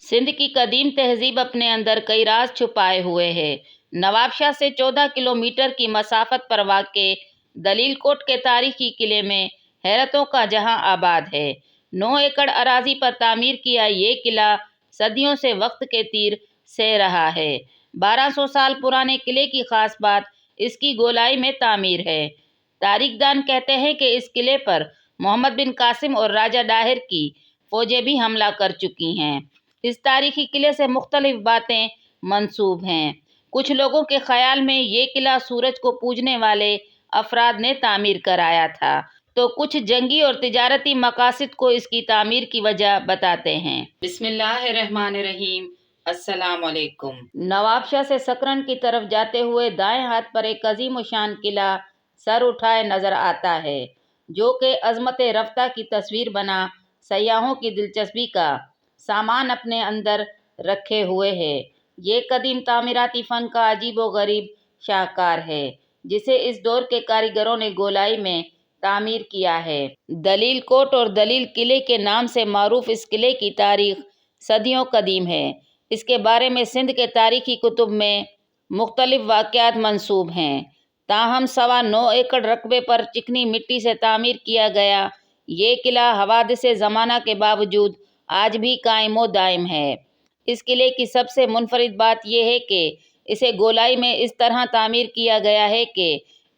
सिंध की कदीम तहजीब अपने अंदर कई राज छुपाए हुए है। नवाबशाह से 14 किलोमीटर की मसाफत पर वाक़े दलील कोट के तारीखी किले में हैरतों का जहां आबाद है। 9 एकड़ अराजी पर तामीर किया ये किला सदियों से वक्त के तीर सह रहा है। 1200 साल पुराने किले की खास बात इसकी गोलाई में तामीर है। तारीखदान कहते हैं कि इस किले पर मोहम्मद बिन कासिम और राजा दाहिर की फौजें भी हमला कर चुकी हैं। इस तारीखी किले से मुख्तलिफ बातें मंसूब हैं। कुछ लोगों के ख्याल में ये किला सूरज को पूजने वाले अफराद ने तामीर कराया था, तो कुछ जंगी और तिजारती मकासद को इसकी तामीर की वजह बताते हैं। बिस्मिल्लाहिर्रहमानिर्रहीम। अस्सलाम वालेकुम। नवाबशाह से सकरन की तरफ जाते हुए दाएं हाथ पर एक अजीम शान किला सर उठाए नजर आता है, जो कि अजमत रफ्ता की तस्वीर बना सयाहों की दिलचस्पी का सामान अपने अंदर रखे हुए है। ये कदीम तामीराती फन का अजीब व गरीब शाहकार है, जिसे इस दौर के कारीगरों ने गोलाई में तामीर किया है। दलील कोट और दलील किले के नाम से मारूफ इस किले की तारीख सदियों कदीम है। इसके बारे में सिंध के तारीखी कुतुब में मुख्तलिफ वाक़यात मंसूब हैं। ताहम 9.25 एकड़ रकबे पर चिकनी मिट्टी से तामीर किया गया ये किला हवादिस ज़माना के बावजूद आज भी कायमो दायम है। इस किले की सबसे मुनफरिद बात यह है कि इसे गोलाई में इस तरह तामीर किया गया है कि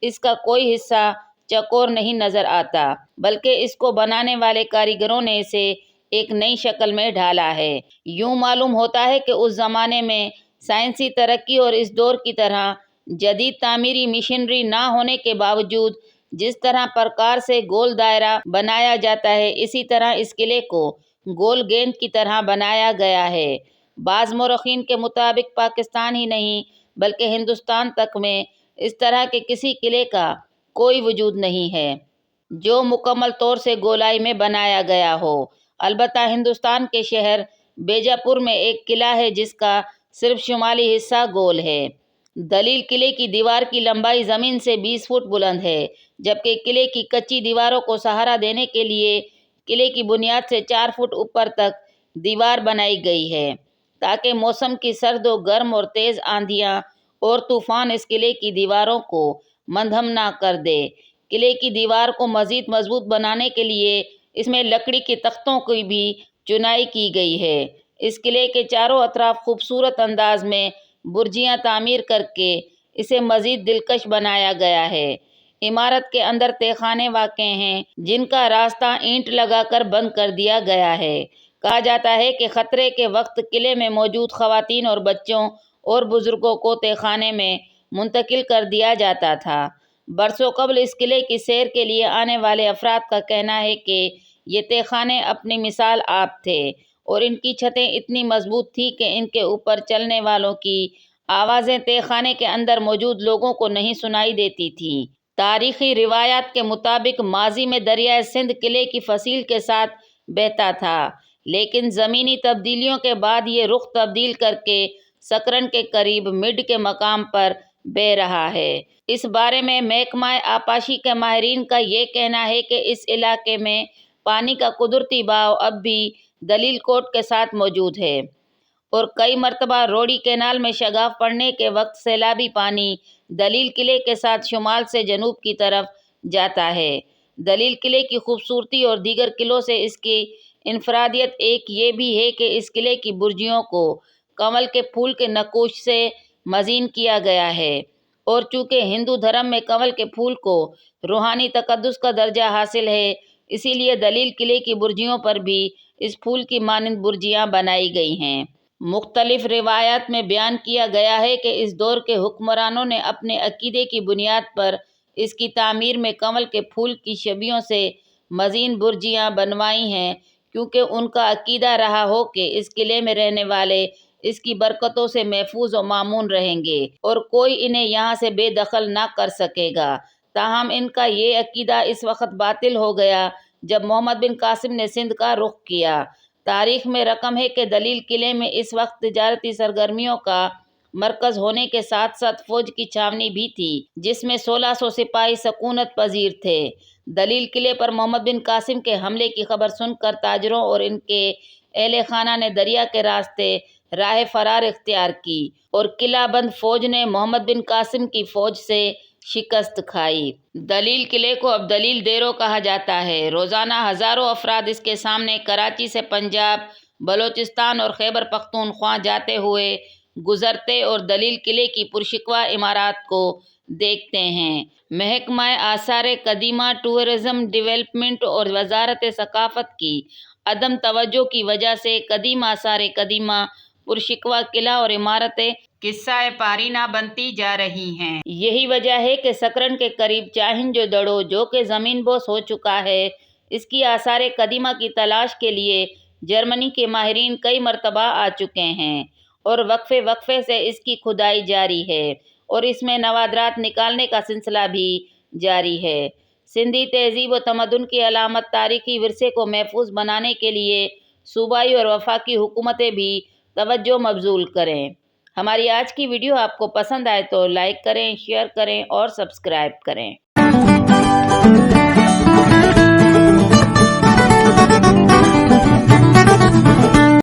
इसका कोई हिस्सा चकोर नहीं नज़र आता, बल्कि इसको बनाने वाले कारीगरों ने इसे एक नई शक्ल में ढाला है। यूं मालूम होता है कि उस ज़माने में साइंसी तरक्की और इस दौर की तरह जदीद तामीरी मशीनरी ना होने के बावजूद जिस तरह प्रकार से गोल दायरा बनाया जाता है, इसी तरह इस किले को गोल गेंद की तरह बनाया गया है। बाज़ मौरखीन के मुताबिक पाकिस्तान ही नहीं बल्कि हिंदुस्तान तक में इस तरह के किसी किले का कोई वजूद नहीं है जो मुकम्मल तौर से गोलाई में बनाया गया हो। अलबत्ता हिंदुस्तान के शहर बेजापुर में एक किला है जिसका सिर्फ शुमाली हिस्सा गोल है। दलील किले की दीवार की लंबाई ज़मीन से 20 फुट बुलंद है, जबकि किले की कच्ची दीवारों को सहारा देने के लिए किले की बुनियाद से 4 फुट ऊपर तक दीवार बनाई गई है, ताकि मौसम की सर्द व गर्म और तेज़ आंधियाँ और तूफ़ान इस किले की दीवारों को मंधम ना कर दे। किले की दीवार को मज़ीद मजबूत बनाने के लिए इसमें लकड़ी के तख्तों की भी चुनाई की गई है। इस किले के चारों अतराफ खूबसूरत अंदाज में बुर्जियाँ तामीर करके इसे मज़ीद दिलकश बनाया गया है। इमारत के अंदर तहखाने वाक़ हैं, जिनका रास्ता ईंट लगाकर बंद कर दिया गया है। कहा जाता है कि ख़तरे के वक्त किले में मौजूद ख़वातीन और बच्चों और बुज़ुर्गों को तहखाने में मुंतकिल कर दिया जाता था। बरसों कबल इस किले की सैर के लिए आने वाले अफराद का कहना है कि ये तहखाने अपनी मिसाल आप थे और इनकी छतें इतनी मजबूत थी कि इनके ऊपर चलने वालों की आवाज़ें तहखाने के अंदर मौजूद लोगों को नहीं सुनाई देती थीं। तारीख़ी रिवायात के मुताबिक माजी में दरियाए सिंध किले की फसील के साथ बहता था, लेकिन ज़मीनी तब्दीलियों के बाद ये रुख तब्दील करके सकरन के करीब मिड के मकाम पर बह रहा है। इस बारे में महकमा आपाशी के माहिरीन का ये कहना है कि इस इलाके में पानी का कुदरती बहाव अब भी दलील कोट के साथ मौजूद है और कई मरतबा रोडी कैनाल में शगाफ पड़ने के वक्त सैलाबी पानी दलील किले के साथ शुमाल से जनूब की तरफ जाता है। दलील किले की खूबसूरती और दीगर किलों से इसकी इनफरादियत एक ये भी है कि इस किले की बुर्जियों को कमल के फूल के नक्श से मज़ीन किया गया है और चूँकि हिंदू धर्म में कमल के फूल को रूहानी तकद्दुस का दर्जा हासिल है, इसीलिए दलील किले की बुर्जियों पर भी इस फूल की मानंद बुर्जियाँ बनाई गई हैं। मुख्तलिफ रिवायात में बयान किया गया है कि इस दौर के हुक्मरानों ने अपने अकीदे की बुनियाद पर इसकी तामीर में कमल के फूल की शबियों से मज़ीन बुर्जियाँ बनवाई हैं, क्योंकि उनका अकीदा रहा हो कि इस किले में रहने वाले इसकी बरकतों से महफूज और मामून रहेंगे और कोई इन्हें यहाँ से बेदखल ना कर सकेगा। ताहम इनका ये अकीदा इस वक्त बातिल हो गया जब मोहम्मद बिन कासिम ने सिंध का रुख किया। तारीख में रकम है कि दलील किले में इस वक्त तिजारती सरगर्मियों का मरकज़ होने के साथ साथ फ़ौज की छावनी भी थी, जिसमें 1600 सिपाही सकूनत पजीर थे। दलील किले पर मोहम्मद बिन कासिम के हमले की खबर सुनकर ताजरों और इनके اہل خانہ نے دریا کے راستے راہ فرار اختیار کی اور قلعہ بند فوج نے محمد بن قاسم کی فوج سے شکست کھائی۔ دلیل قلعے کو اب دلیل دیرو کہا جاتا ہے۔ روزانہ ہزاروں افراد اس کے سامنے کراچی سے پنجاب، بلوچستان اور خیبر پختونخوا جاتے ہوئے گزرتے اور دلیل قلعے کی پرشکوہ عمارات کو دیکھتے ہیں۔ محکمہ آثار قدیمہ، ٹورزم ڈیولپمنٹ اور وزارت ثقافت کی عدم توجہ کی وجہ سے قدیم آثار قدیمہ، پرشکوہ قلعہ اور عمارتیں قصہ پارینہ بنتی جا رہی ہیں۔ یہی وجہ ہے کہ سکرن کے قریب چاہن جو دڑو، جو کہ زمین بوس ہو چکا ہے، اس کی آثار قدیمہ کی تلاش کے لیے جرمنی کے ماہرین کئی مرتبہ آ چکے ہیں اور وقفے وقفے سے اس کی کھدائی جاری ہے اور اس میں نوادرات نکالنے کا سلسلہ بھی جاری ہے۔ سندھی تہذیب و تمدن کی علامت تاریخی ورثے کو محفوظ بنانے کے لیے صوبائی اور وفاقی حکومتیں بھی توجہ مبذول کریں۔ ہماری آج کی ویڈیو آپ کو پسند آئے تو لائک کریں، شیئر کریں اور سبسکرائب کریں۔